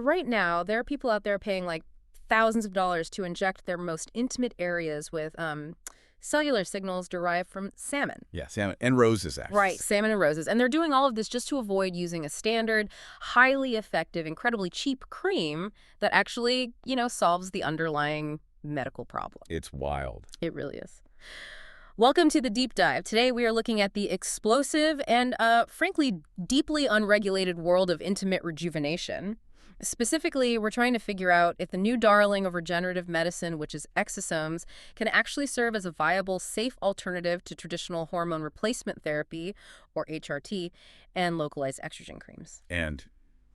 right now, there are people out there paying like thousands of dollars to inject their most intimate areas with cellular signals derived from salmon. Yeah, salmon and roses, actually. Right, salmon and roses. And they're doing all of this just to avoid using a standard, highly effective, incredibly cheap cream that actually, solves the underlying medical problem. It's wild. It really is. Welcome to the Deep Dive. Today we are looking at the explosive and, frankly, deeply unregulated world of intimate rejuvenation. Specifically, we're trying to figure out if the new darling of regenerative medicine, which is exosomes, can actually serve as a viable, safe alternative to traditional hormone replacement therapy, or HRT, and localized estrogen creams. And,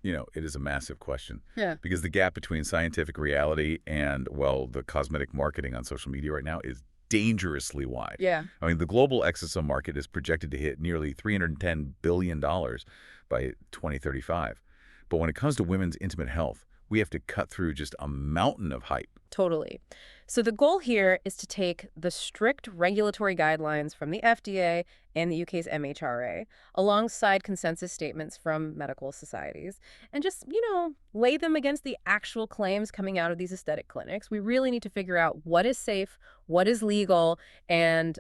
it is a massive question. Yeah. Because the gap between scientific reality and, well, the cosmetic marketing on social media right now is dangerously wide. Yeah. I mean, the global exosome market is projected to hit nearly $310 billion by 2035. But when it comes to women's intimate health, we have to cut through just a mountain of hype. Totally. So the goal here is to take the strict regulatory guidelines from the FDA and the UK's MHRA, alongside consensus statements from medical societies, and just, lay them against the actual claims coming out of these aesthetic clinics. We really need to figure out what is safe, what is legal, and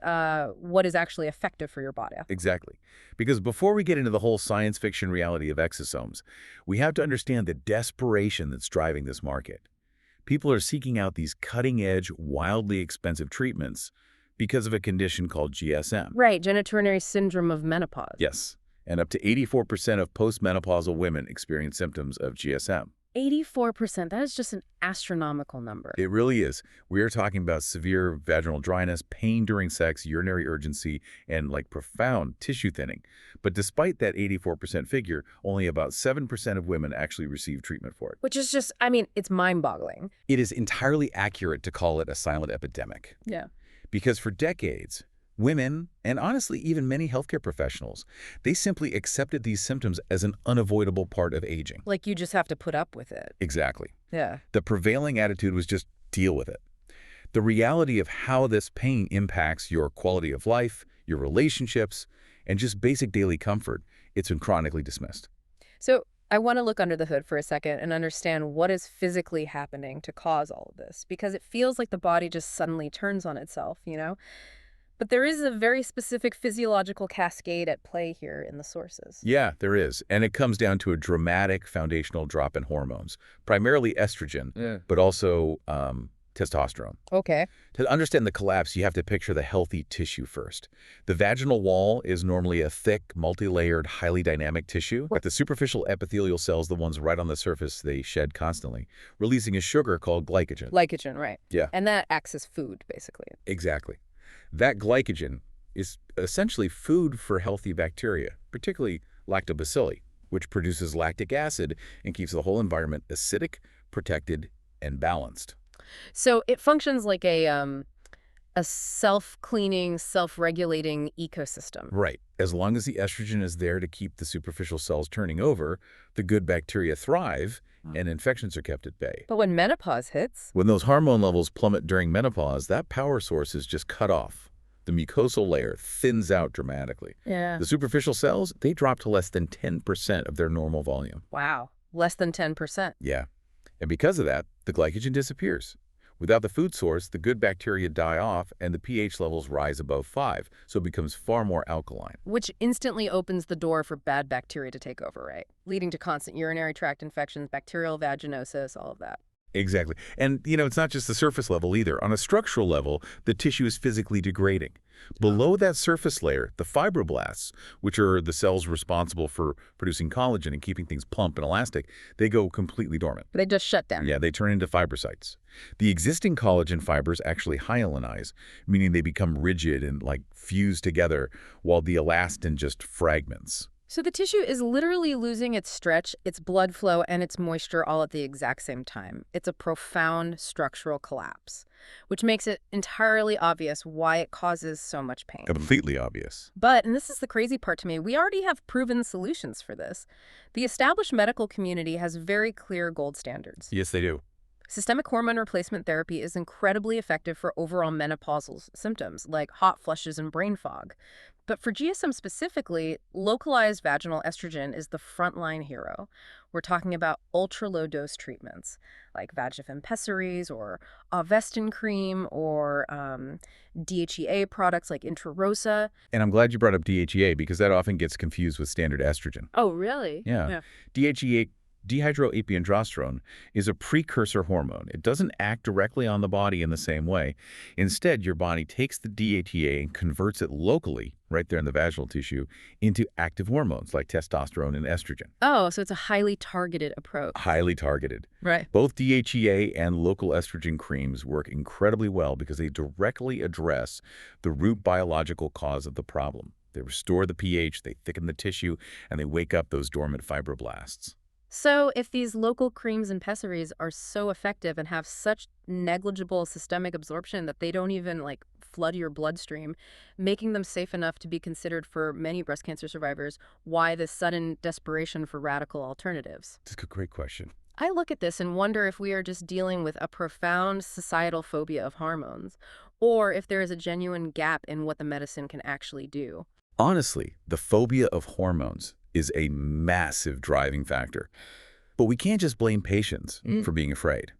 what is actually effective for your body. Exactly. Because before we get into the whole science fiction reality of exosomes, we have to understand the desperation that's driving this market. People are seeking out these cutting-edge, wildly expensive treatments because of a condition called GSM. Right, Genitourinary Syndrome of Menopause. Yes, and up to 84% of postmenopausal women experience symptoms of GSM. 84%, that is just an astronomical number. It really is. We are talking about severe vaginal dryness, pain during sex, urinary urgency, and profound tissue thinning. But despite that 84% figure, only about 7% of women actually receive treatment for it. Which is just, it's mind-boggling. It is entirely accurate to call it a silent epidemic. Yeah. Because for decades, women, and honestly even many healthcare professionals, they simply accepted these symptoms as an unavoidable part of aging. Like you just have to put up with it. Exactly. Yeah. The prevailing attitude was just deal with it. The reality of how this pain impacts your quality of life, your relationships, and just basic daily comfort, it's been chronically dismissed. So I want to look under the hood for a second and understand what is physically happening to cause all of this, because it feels like the body just suddenly turns on itself, But there is a very specific physiological cascade at play here in the sources. Yeah, there is. And it comes down to a dramatic foundational drop in hormones, primarily estrogen, but also testosterone. Okay. To understand the collapse, you have to picture the healthy tissue first. The vaginal wall is normally a thick, multi-layered, highly dynamic tissue. But the superficial epithelial cells, the ones right on the surface, they shed constantly, releasing a sugar called glycogen. Glycogen, right. Yeah. And that acts as food, basically. Exactly. That glycogen is essentially food for healthy bacteria, particularly lactobacilli, which produces lactic acid and keeps the whole environment acidic, protected, and balanced. So it functions like a self-cleaning, self-regulating ecosystem. Right. As long as the estrogen is there to keep the superficial cells turning over, the good bacteria thrive and infections are kept at bay. But when menopause hits... When those hormone levels plummet during menopause, that power source is just cut off. The mucosal layer thins out dramatically. Yeah. The superficial cells, they drop to less than 10% of their normal volume. Wow. Less than 10%. Yeah. And because of that, the glycogen disappears. Without the food source, the good bacteria die off and the pH levels rise above 5, so it becomes far more alkaline. Which instantly opens the door for bad bacteria to take over, right? Leading to constant urinary tract infections, bacterial vaginosis, all of that. Exactly. And, it's not just the surface level either. On a structural level, the tissue is physically degrading. Below that surface layer, the fibroblasts, which are the cells responsible for producing collagen and keeping things plump and elastic, they go completely dormant. They just shut down. Yeah, they turn into fibrocytes. The existing collagen fibers actually hyalinize, meaning they become rigid and fuse together, while the elastin just fragments. So the tissue is literally losing its stretch, its blood flow, and its moisture all at the exact same time. It's a profound structural collapse, which makes it entirely obvious why it causes so much pain. Completely obvious. But, and this is the crazy part to me, we already have proven solutions for this. The established medical community has very clear gold standards. Yes, they do. Systemic hormone replacement therapy is incredibly effective for overall menopausal symptoms like hot flushes and brain fog. But for GSM specifically, localized vaginal estrogen is the frontline hero. We're talking about ultra-low dose treatments like Vagifem pessaries or Avestin cream or DHEA products like Intrarosa. And I'm glad you brought up DHEA because that often gets confused with standard estrogen. Oh, really? Yeah. Yeah. DHEA, dehydroepiandrosterone, is a precursor hormone. It doesn't act directly on the body in the same way. Instead, your body takes the DHEA and converts it locally, right there in the vaginal tissue, into active hormones like testosterone and estrogen. Oh, so it's a highly targeted approach. Highly targeted. Right. Both DHEA and local estrogen creams work incredibly well because they directly address the root biological cause of the problem. They restore the pH, they thicken the tissue, and they wake up those dormant fibroblasts. So if these local creams and pessaries are so effective and have such negligible systemic absorption that they don't even flood your bloodstream, making them safe enough to be considered for many breast cancer survivors, why this sudden desperation for radical alternatives? That's a great question. I look at this and wonder if we are just dealing with a profound societal phobia of hormones, or if there is a genuine gap in what the medicine can actually do. Honestly, the phobia of hormones is a massive driving factor. But we can't just blame patients for being afraid.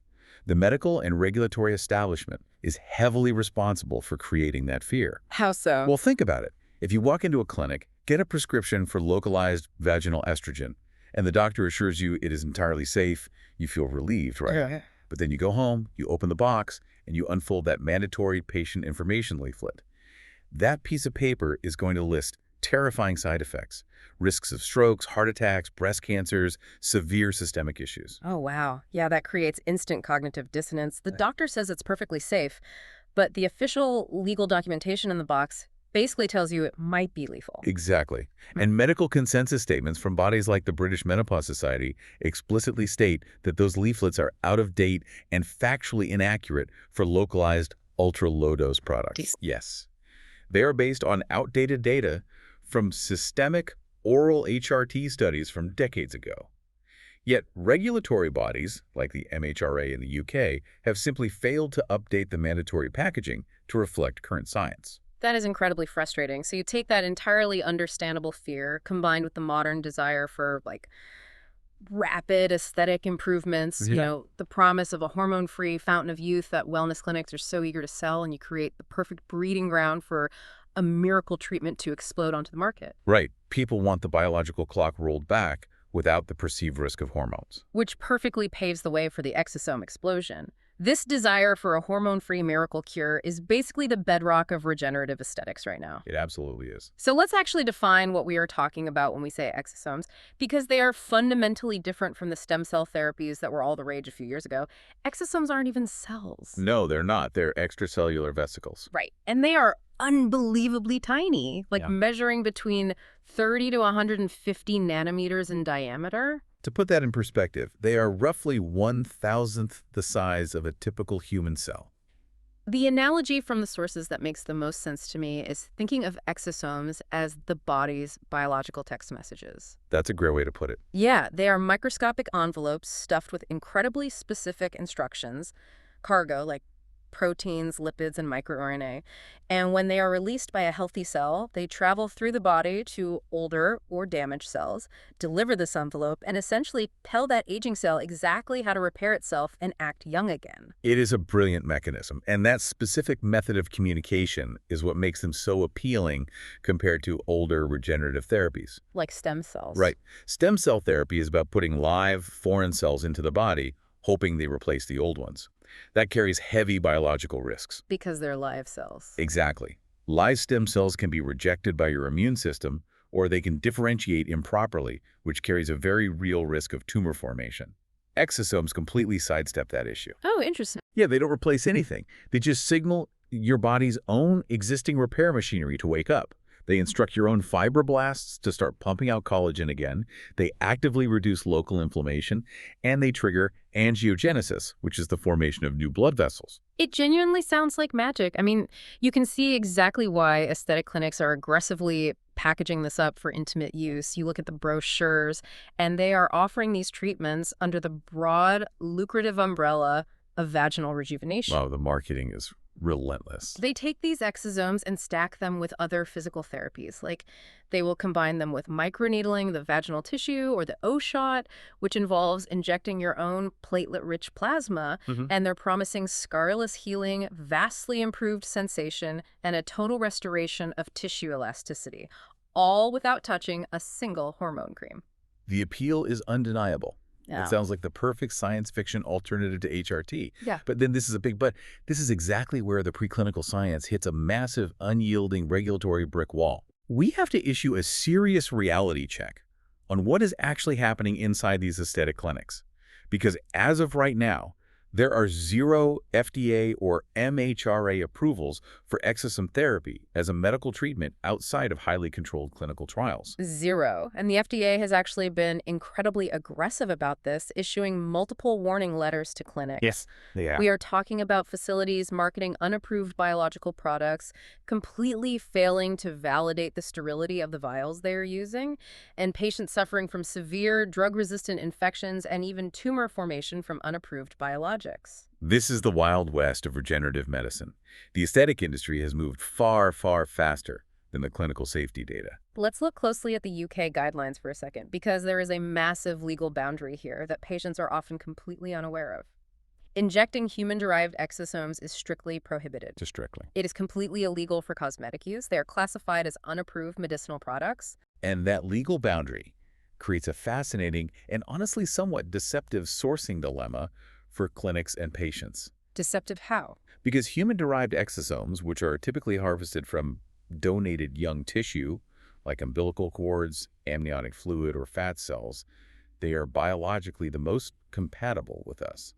The medical and regulatory establishment is heavily responsible for creating that fear. How so? Well, think about it. If you walk into a clinic, get a prescription for localized vaginal estrogen, and the doctor assures you it is entirely safe, you feel relieved, right? Yeah. But then you go home, you open the box, and you unfold that mandatory patient information leaflet. That piece of paper is going to list terrifying side effects, risks of strokes, heart attacks, breast cancers, severe systemic issues. Oh, wow. Yeah, that creates instant cognitive dissonance. The doctor says it's perfectly safe, but the official legal documentation in the box basically tells you it might be lethal. Exactly. And medical consensus statements from bodies like the British Menopause Society explicitly state that those leaflets are out of date and factually inaccurate for localized ultra-low-dose products. Yes. They are based on outdated data from systemic oral HRT studies from decades ago. Yet regulatory bodies, like the MHRA in the UK, have simply failed to update the mandatory packaging to reflect current science. That is incredibly frustrating. So you take that entirely understandable fear combined with the modern desire for rapid aesthetic improvements, the promise of a hormone-free fountain of youth that wellness clinics are so eager to sell, and you create the perfect breeding ground for a miracle treatment to explode onto the market. Right. People want the biological clock rolled back without the perceived risk of hormones. Which perfectly paves the way for the exosome explosion. This desire for a hormone-free miracle cure is basically the bedrock of regenerative aesthetics right now. It absolutely is. So let's actually define what we are talking about when we say exosomes, because they are fundamentally different from the stem cell therapies that were all the rage a few years ago. Exosomes aren't even cells. No, they're not. They're extracellular vesicles. Right. And they are unbelievably tiny, measuring between 30 to 150 nanometers in diameter. To put that in perspective, they are roughly 1,000th the size of a typical human cell. The analogy from the sources that makes the most sense to me is thinking of exosomes as the body's biological text messages. That's a great way to put it. Yeah, they are microscopic envelopes stuffed with incredibly specific instructions, cargo like proteins, lipids, and microRNA. And when they are released by a healthy cell, they travel through the body to older or damaged cells, deliver this envelope, and essentially tell that aging cell exactly how to repair itself and act young again. It is a brilliant mechanism, and that specific method of communication is what makes them so appealing compared to older regenerative therapies. Like stem cells. Right. Stem cell therapy is about putting live, foreign cells into the body, hoping they replace the old ones. That carries heavy biological risks. Because they're live cells. Exactly. Live stem cells can be rejected by your immune system, or they can differentiate improperly, which carries a very real risk of tumor formation. Exosomes completely sidestep that issue. Oh, interesting. Yeah, they don't replace anything. They just signal your body's own existing repair machinery to wake up. They instruct your own fibroblasts to start pumping out collagen again. They actively reduce local inflammation, and they trigger angiogenesis, which is the formation of new blood vessels. It genuinely sounds like magic. I mean, you can see exactly why aesthetic clinics are aggressively packaging this up for intimate use. You look at the brochures, and they are offering these treatments under the broad, lucrative umbrella of vaginal rejuvenation. Wow, the marketing is relentless. They take these exosomes and stack them with other physical therapies. Like they will combine them with microneedling the vaginal tissue or the O-shot, which involves injecting your own platelet-rich plasma, and they're promising scarless healing, vastly improved sensation, and a total restoration of tissue elasticity, all without touching a single hormone cream. The appeal is undeniable. Yeah. It sounds like the perfect science fiction alternative to HRT. Yeah. But then this is a big but. This is exactly where the preclinical science hits a massive, unyielding regulatory brick wall. We have to issue a serious reality check on what is actually happening inside these aesthetic clinics. Because as of right now, there are 0 FDA or MHRA approvals for exosome therapy as a medical treatment outside of highly controlled clinical trials. 0. And the FDA has actually been incredibly aggressive about this, issuing multiple warning letters to clinics. Yes, they are. We are talking about facilities marketing unapproved biological products, completely failing to validate the sterility of the vials they are using, and patients suffering from severe drug-resistant infections and even tumor formation from unapproved biologics. This is the Wild West of regenerative medicine. The aesthetic industry has moved far, far faster than the clinical safety data. Let's look closely at the UK guidelines for a second, because there is a massive legal boundary here that patients are often completely unaware of. Injecting human-derived exosomes is strictly prohibited. Just strictly. It is completely illegal for cosmetic use. They are classified as unapproved medicinal products. And that legal boundary creates a fascinating and honestly somewhat deceptive sourcing dilemma for clinics and patients. Deceptive how? Because human-derived exosomes, which are typically harvested from donated young tissue, like umbilical cords, amniotic fluid, or fat cells, they are biologically the most compatible with us.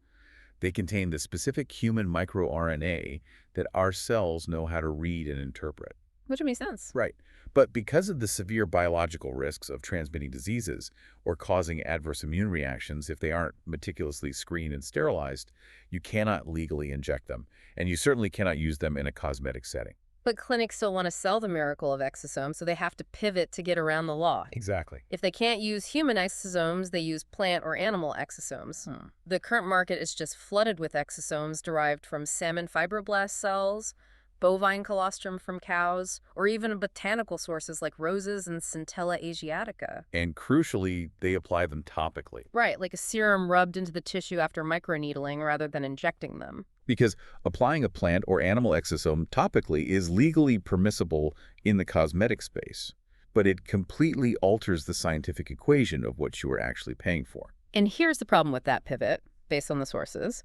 They contain the specific human microRNA that our cells know how to read and interpret. Which makes sense. Right. But because of the severe biological risks of transmitting diseases or causing adverse immune reactions if they aren't meticulously screened and sterilized, you cannot legally inject them, and you certainly cannot use them in a cosmetic setting. But clinics still want to sell the miracle of exosomes, so they have to pivot to get around the law. Exactly. If they can't use human exosomes, they use plant or animal exosomes. The current market is just flooded with exosomes derived from salmon fibroblast cells, bovine colostrum from cows, or even botanical sources like roses and Centella asiatica. And crucially, they apply them topically. Right, like a serum rubbed into the tissue after microneedling rather than injecting them. Because applying a plant or animal exosome topically is legally permissible in the cosmetic space, but it completely alters the scientific equation of what you are actually paying for. And here's the problem with that pivot, based on the sources.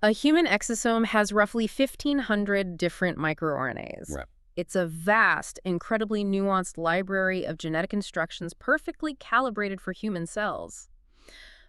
A human exosome has roughly 1,500 different microRNAs. Right. It's a vast, incredibly nuanced library of genetic instructions perfectly calibrated for human cells.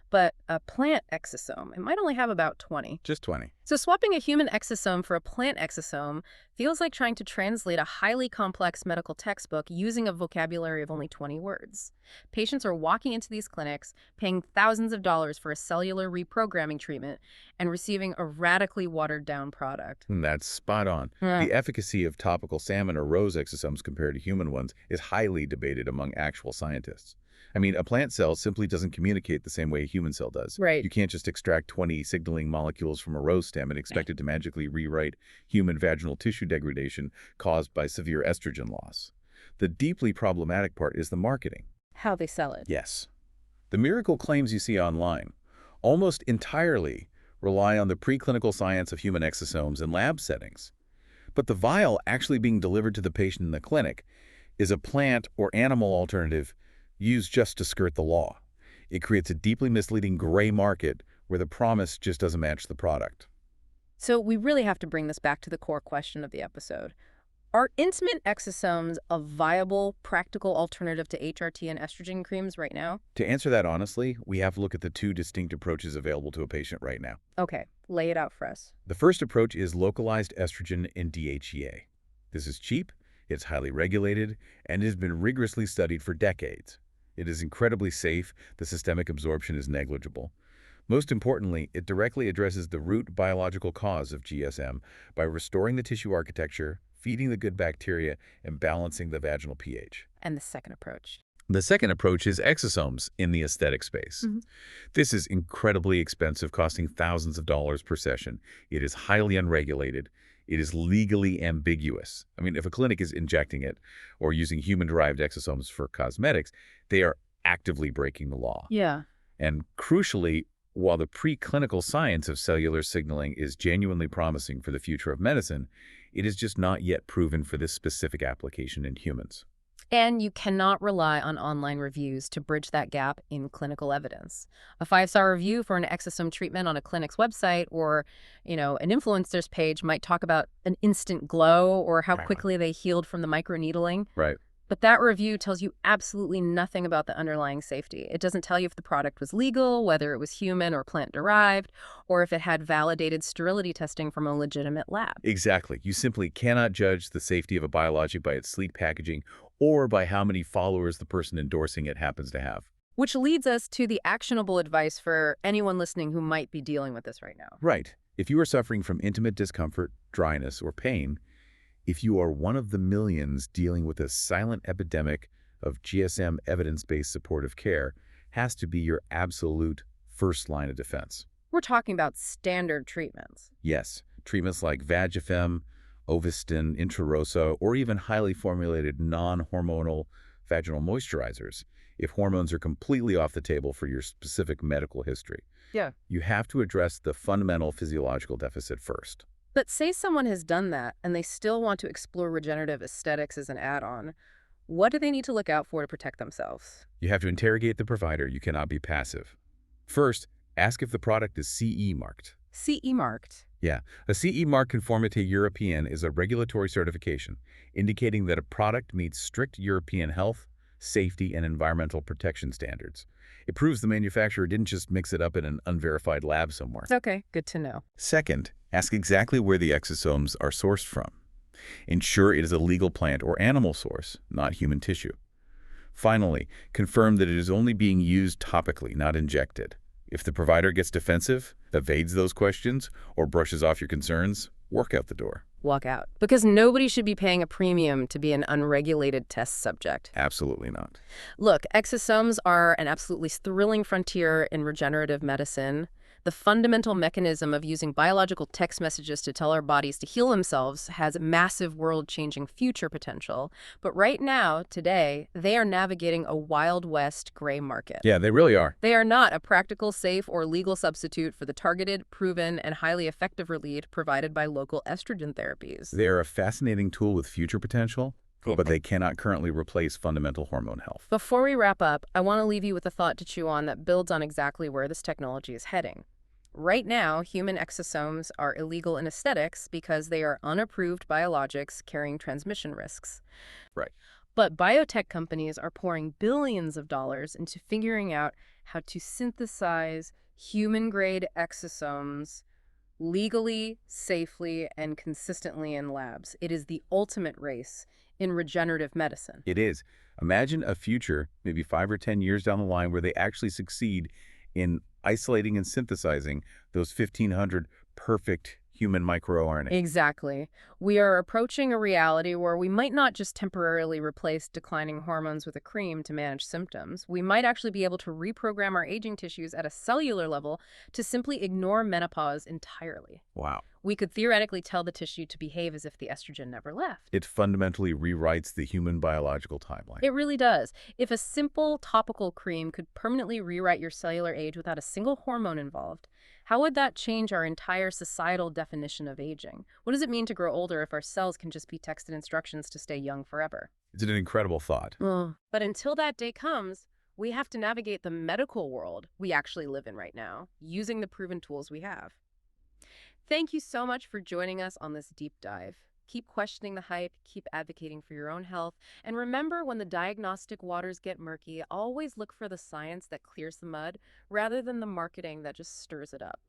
But a plant exosome, it might only have about 20. Just 20. So swapping a human exosome for a plant exosome feels like trying to translate a highly complex medical textbook using a vocabulary of only 20 words. Patients are walking into these clinics, paying thousands of dollars for a cellular reprogramming treatment, and receiving a radically watered-down product. That's spot on. The efficacy of topical salmon or rose exosomes compared to human ones is highly debated among actual scientists. I mean, a plant cell simply doesn't communicate the same way a human cell does. Right. You can't just extract 20 signaling molecules from a rose stem and expect it to magically rewrite human vaginal tissue degradation caused by severe estrogen loss. The deeply problematic part is the marketing. How they sell it. Yes. The miracle claims you see online almost entirely rely on the preclinical science of human exosomes in lab settings. But the vial actually being delivered to the patient in the clinic is a plant or animal alternative used just to skirt the law. It creates a deeply misleading gray market where the promise just doesn't match the product. So we really have to bring this back to the core question of the episode. Are intimate exosomes a viable, practical alternative to HRT and estrogen creams right now? To answer that honestly, we have to look at the two distinct approaches available to a patient right now. Okay, lay it out for us. The first approach is localized estrogen and DHEA. This is cheap, it's highly regulated, and it has been rigorously studied for decades. It is incredibly safe, the systemic absorption is negligible. Most importantly, it directly addresses the root biological cause of GSM by restoring the tissue architecture, feeding the good bacteria, and balancing the vaginal pH. And the second approach? The second approach is exosomes in the aesthetic space. Mhm. This is incredibly expensive, costing thousands of dollars per session. It is highly unregulated. It is legally ambiguous. I mean, if a clinic is injecting it or using human-derived exosomes for cosmetics, they are actively breaking the law. Yeah. And crucially, while the preclinical science of cellular signaling is genuinely promising for the future of medicine, it is just not yet proven for this specific application in humans. And you cannot rely on online reviews to bridge that gap in clinical evidence. A 5-star review for an exosome treatment on a clinic's website or, an influencer's page might talk about an instant glow or how Right. quickly they healed from the microneedling. Right. But that review tells you absolutely nothing about the underlying safety. It doesn't tell you if the product was legal, whether it was human or plant-derived, or if it had validated sterility testing from a legitimate lab. Exactly. You simply cannot judge the safety of a biologic by its sleek packaging or by how many followers the person endorsing it happens to have. Which leads us to the actionable advice for anyone listening who might be dealing with this right now. Right. If you are suffering from intimate discomfort, dryness, or pain, if you are one of the millions dealing with a silent epidemic of GSM evidence-based supportive care, has to be your absolute first line of defense. We're talking about standard treatments. Yes, treatments like Vagifem, Ovustin, Intrarosa, or even highly formulated non-hormonal vaginal moisturizers, if hormones are completely off the table for your specific medical history. Yeah. You have to address the fundamental physiological deficit first. But say someone has done that and they still want to explore regenerative aesthetics as an add-on. What do they need to look out for to protect themselves? You have to interrogate the provider. You cannot be passive. First, ask if the product is CE marked. CE marked. Yeah, a CE mark Conformité Europeenne is a regulatory certification indicating that a product meets strict European health, safety, and environmental protection standards. It proves the manufacturer didn't just mix it up in an unverified lab somewhere. Okay, good to know. Second, ask exactly where the exosomes are sourced from. Ensure it is a legal plant or animal source, not human tissue. Finally, confirm that it is only being used topically, not injected. If the provider gets defensive, evades those questions, or brushes off your concerns, walk out the door. Walk out. Because nobody should be paying a premium to be an unregulated test subject. Absolutely not. Look, exosomes are an absolutely thrilling frontier in regenerative medicine. The fundamental mechanism of using biological text messages to tell our bodies to heal themselves has massive world-changing future potential. But right now, today, they are navigating a Wild West gray market. Yeah, they really are. They are not a practical, safe, or legal substitute for the targeted, proven, and highly effective relief provided by local estrogen therapies. They are a fascinating tool with future potential, but they cannot currently replace fundamental hormone health. Before we wrap up, I want to leave you with a thought to chew on that builds on exactly where this technology is heading. Right now, human exosomes are illegal in aesthetics because they are unapproved biologics carrying transmission risks. Right. But biotech companies are pouring billions of dollars into figuring out how to synthesize human-grade exosomes legally, safely, and consistently in labs. It is the ultimate race in regenerative medicine. It is. Imagine a future, maybe 5 or 10 years down the line, where they actually succeed in isolating and synthesizing those 1,500 perfect human microRNA. Exactly. We are approaching a reality where we might not just temporarily replace declining hormones with a cream to manage symptoms. We might actually be able to reprogram our aging tissues at a cellular level to simply ignore menopause entirely. Wow. We could theoretically tell the tissue to behave as if the estrogen never left. It fundamentally rewrites the human biological timeline. It really does. If a simple topical cream could permanently rewrite your cellular age without a single hormone involved, how would that change our entire societal definition of aging? What does it mean to grow older if our cells can just be texted instructions to stay young forever? It's an incredible thought. But until that day comes, we have to navigate the medical world we actually live in right now, using the proven tools we have. Thank you so much for joining us on this deep dive. Keep questioning the hype, keep advocating for your own health, and remember, when the diagnostic waters get murky, always look for the science that clears the mud rather than the marketing that just stirs it up.